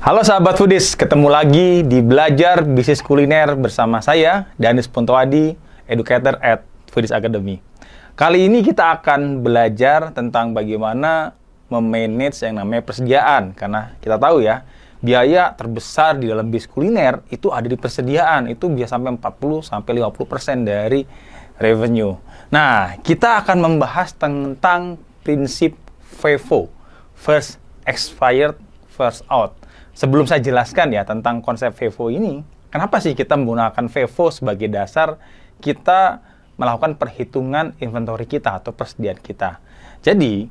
Halo sahabat foodies, ketemu lagi di Belajar Bisnis Kuliner bersama saya, Danis Puntoadi, Educator at Foodies Academy. Kali ini kita akan belajar tentang bagaimana memanage yang namanya persediaan. Karena kita tahu ya, biaya terbesar di dalam bisnis kuliner itu ada di persediaan. Itu bisa sampai 40-50% dari revenue. Nah, kita akan membahas tentang prinsip FIFO, First Expired, First Out. Sebelum saya jelaskan ya tentang konsep FIFO ini, kenapa sih kita menggunakan FIFO sebagai dasar kita melakukan perhitungan inventory kita atau persediaan kita. Jadi,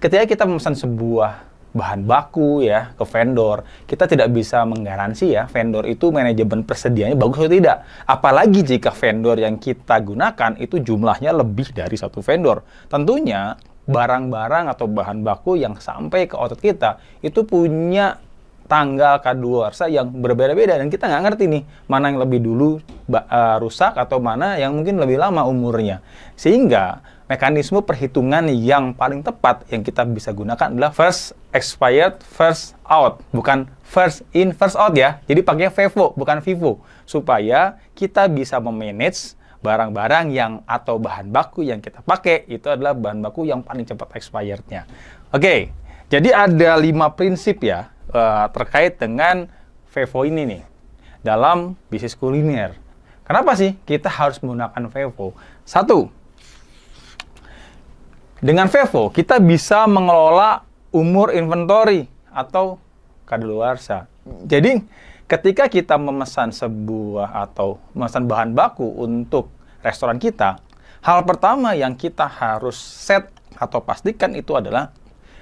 ketika kita memesan sebuah bahan baku ya ke vendor, kita tidak bisa menggaransi ya vendor itu manajemen persediaannya bagus atau tidak. Apalagi jika vendor yang kita gunakan itu jumlahnya lebih dari satu vendor. Tentunya barang-barang atau bahan baku yang sampai ke outlet kita itu punya tanggal kadaluarsa yang berbeda-beda dan kita nggak ngerti nih mana yang lebih dulu rusak atau mana yang mungkin lebih lama umurnya. Sehingga mekanisme perhitungan yang paling tepat yang kita bisa gunakan adalah first expired, first out, bukan first in, first out ya. Jadi pakai FIFO bukan FIFO supaya kita bisa memanage barang-barang yang atau bahan baku yang kita pakai itu adalah bahan baku yang paling cepat expirednya. Oke, jadi ada 5 prinsip ya terkait dengan FIFO ini nih dalam bisnis kuliner. Kenapa sih kita harus menggunakan FIFO? 1. Dengan FIFO kita bisa mengelola umur inventory atau kadaluarsa. Jadi ketika kita memesan sebuah atau memesan bahan baku untuk restoran kita, hal pertama yang kita harus set atau pastikan itu adalah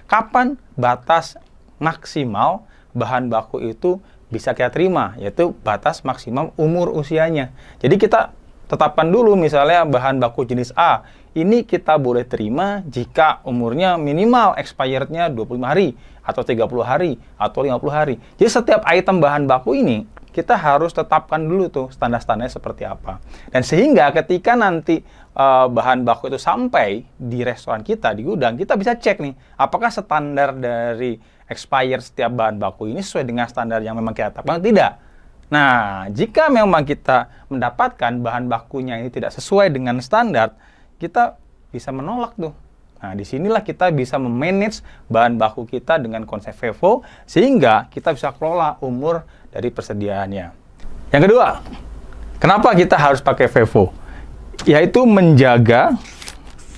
kapan batas maksimal bahan baku itu bisa kita terima, yaitu batas maksimal umur usianya. Jadi kita tetapkan dulu misalnya bahan baku jenis A, ini kita boleh terima jika umurnya minimal expirednya 25 hari, atau 30 hari, atau 50 hari. Jadi setiap item bahan baku ini, kita harus tetapkan dulu tuh standar-standarnya seperti apa. Dan sehingga ketika nanti bahan baku itu sampai di restoran kita, di gudang, kita bisa cek nih, apakah standar dari expired setiap bahan baku ini sesuai dengan standar yang memang kita tetapkan atau tidak. Nah, jika memang kita mendapatkan bahan bakunya ini tidak sesuai dengan standar, kita bisa menolak tuh. Nah, disinilah kita bisa memanage bahan baku kita dengan konsep FIFO, sehingga kita bisa kelola umur dari persediaannya. Yang kedua, kenapa kita harus pakai FIFO? Yaitu menjaga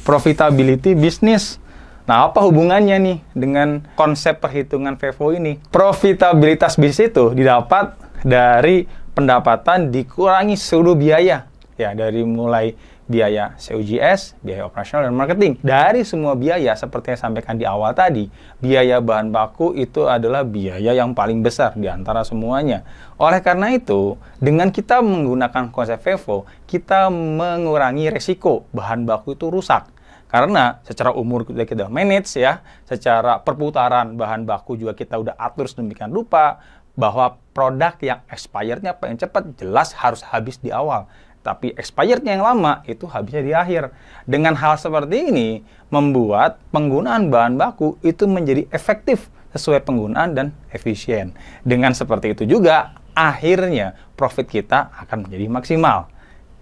profitability bisnis. Nah, apa hubungannya nih dengan konsep perhitungan FIFO ini? Profitabilitas bisnis itu didapat dari pendapatan dikurangi seluruh biaya. Ya, dari mulai biaya COGS, biaya operasional, dan marketing. Dari semua biaya, seperti yang sampaikan di awal tadi, biaya bahan baku itu adalah biaya yang paling besar di antara semuanya. Oleh karena itu, dengan kita menggunakan konsep FIFO, kita mengurangi resiko bahan baku itu rusak. Karena secara umur kita manage ya, secara perputaran bahan baku juga kita udah atur sedemikian rupa, bahwa produk yang expirednya paling cepat jelas harus habis di awal. Tapi expirednya yang lama itu habisnya di akhir. Dengan hal seperti ini, membuat penggunaan bahan baku itu menjadi efektif sesuai penggunaan dan efisien. Dengan seperti itu juga, akhirnya profit kita akan menjadi maksimal.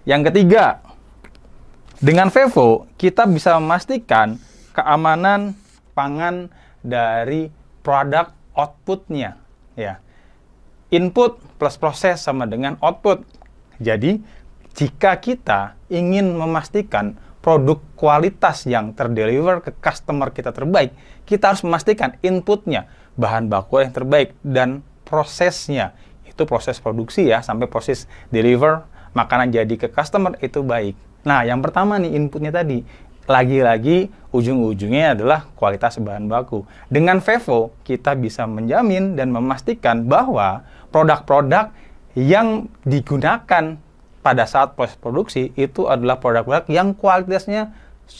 Yang ketiga, dengan FIFO, kita bisa memastikan keamanan pangan dari produk output-nya. Ya. Input plus proses sama dengan output. Jadi, jika kita ingin memastikan produk kualitas yang terdeliver ke customer kita terbaik, kita harus memastikan inputnya, bahan baku yang terbaik, dan prosesnya. Itu proses produksi ya, sampai proses deliver makanan jadi ke customer itu baik. Nah, yang pertama nih inputnya tadi, lagi-lagi ujung-ujungnya adalah kualitas bahan baku. Dengan FIFO, kita bisa menjamin dan memastikan bahwa produk-produk yang digunakan pada saat proses produksi itu adalah produk-produk yang kualitasnya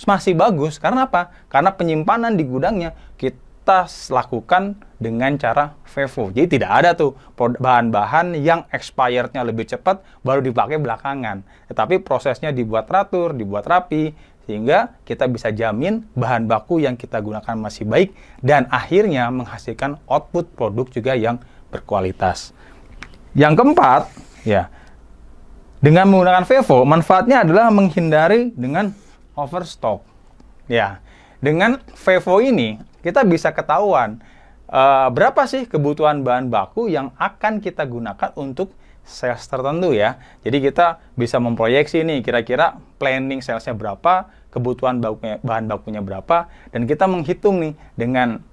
masih bagus. Karena apa? Karena penyimpanan di gudangnya kita lakukan dengan cara FIFO. Jadi tidak ada tuh bahan-bahan yang expirednya lebih cepat baru dipakai belakangan. Tetapi prosesnya dibuat teratur, dibuat rapi, sehingga kita bisa jamin bahan baku yang kita gunakan masih baik dan akhirnya menghasilkan output produk juga yang berkualitas. Yang keempat, ya, dengan menggunakan FIFO, manfaatnya adalah menghindari dengan overstock. Ya, dengan FIFO ini kita bisa ketahuan berapa sih kebutuhan bahan baku yang akan kita gunakan untuk sales tertentu ya. Jadi kita bisa memproyeksi nih kira-kira planning salesnya berapa, kebutuhan bahan bakunya berapa, dan kita menghitung nih dengan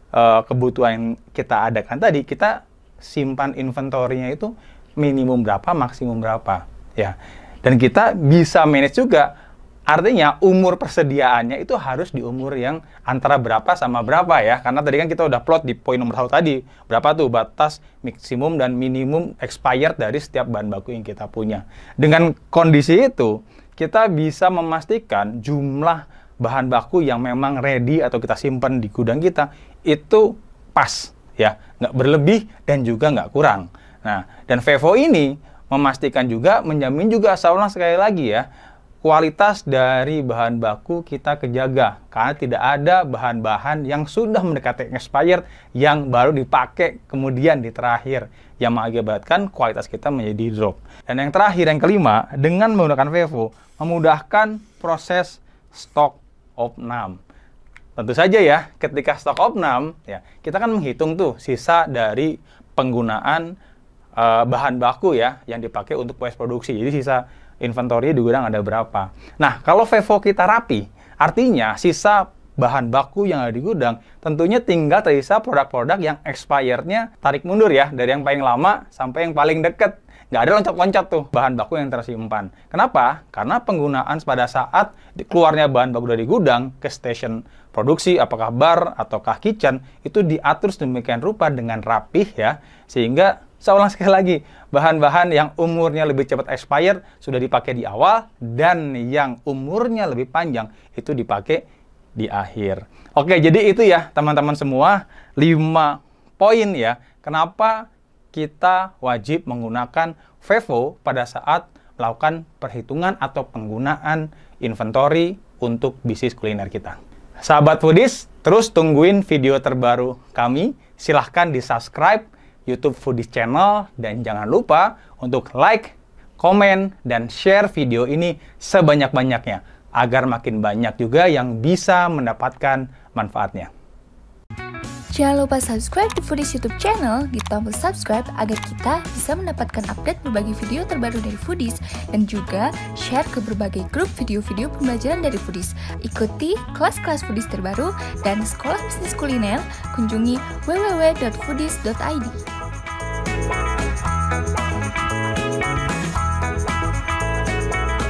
kebutuhan yang kita adakan tadi, kita simpan inventorinya itu minimum berapa, maksimum berapa ya. Dan kita bisa manage juga. Artinya umur persediaannya itu harus di umur yang antara berapa sama berapa ya. Karena tadi kan kita udah plot di poin nomor 1 tadi. Berapa tuh batas maksimum dan minimum expired dari setiap bahan baku yang kita punya. Dengan kondisi itu, kita bisa memastikan jumlah bahan baku yang memang ready atau kita simpan di gudang kita itu pas ya. Nggak berlebih dan juga nggak kurang. Nah, dan FIFO ini memastikan juga, menjamin juga, saya ulang sekali lagi ya, kualitas dari bahan baku kita kejaga, karena tidak ada bahan-bahan yang sudah mendekati expired yang baru dipakai kemudian di terakhir, yang mengakibatkan kualitas kita menjadi drop. Dan yang terakhir, yang kelima, dengan menggunakan FIFO memudahkan proses stock opnam. Tentu saja ya, ketika stock opnam ya, kita kan menghitung tuh sisa dari penggunaan bahan baku ya yang dipakai untuk proses produksi. Jadi sisa inventory di gudang ada berapa. Nah, kalau FIFO kita rapi, artinya sisa bahan baku yang ada di gudang tentunya tinggal tersisa produk-produk yang expirednya tarik mundur ya, dari yang paling lama sampai yang paling dekat. Nggak ada loncat-loncat tuh bahan baku yang tersimpan. Kenapa? Karena penggunaan pada saat keluarnya bahan baku dari gudang ke stasiun produksi, apakah bar ataukah kitchen, itu diatur sedemikian rupa dengan rapih ya, sehingga saya ulang sekali lagi, bahan-bahan yang umurnya lebih cepat expired sudah dipakai di awal, dan yang umurnya lebih panjang itu dipakai di akhir. Oke, jadi itu ya teman-teman semua, 5 poin ya, kenapa kita wajib menggunakan FIFO pada saat melakukan perhitungan atau penggunaan inventory untuk bisnis kuliner kita. Sahabat Foodies, terus tungguin video terbaru kami, silahkan di-subscribe YouTube Foodies Channel, dan jangan lupa untuk like, komen, dan share video ini sebanyak-banyaknya agar makin banyak juga yang bisa mendapatkan manfaatnya. Jangan lupa subscribe di Foodies YouTube Channel di tombol subscribe agar kita bisa mendapatkan update berbagai video terbaru dari Foodies, dan juga share ke berbagai grup video-video pembelajaran dari Foodies. Ikuti kelas-kelas Foodies terbaru dan sekolah bisnis kuliner, kunjungi www.foodies.id.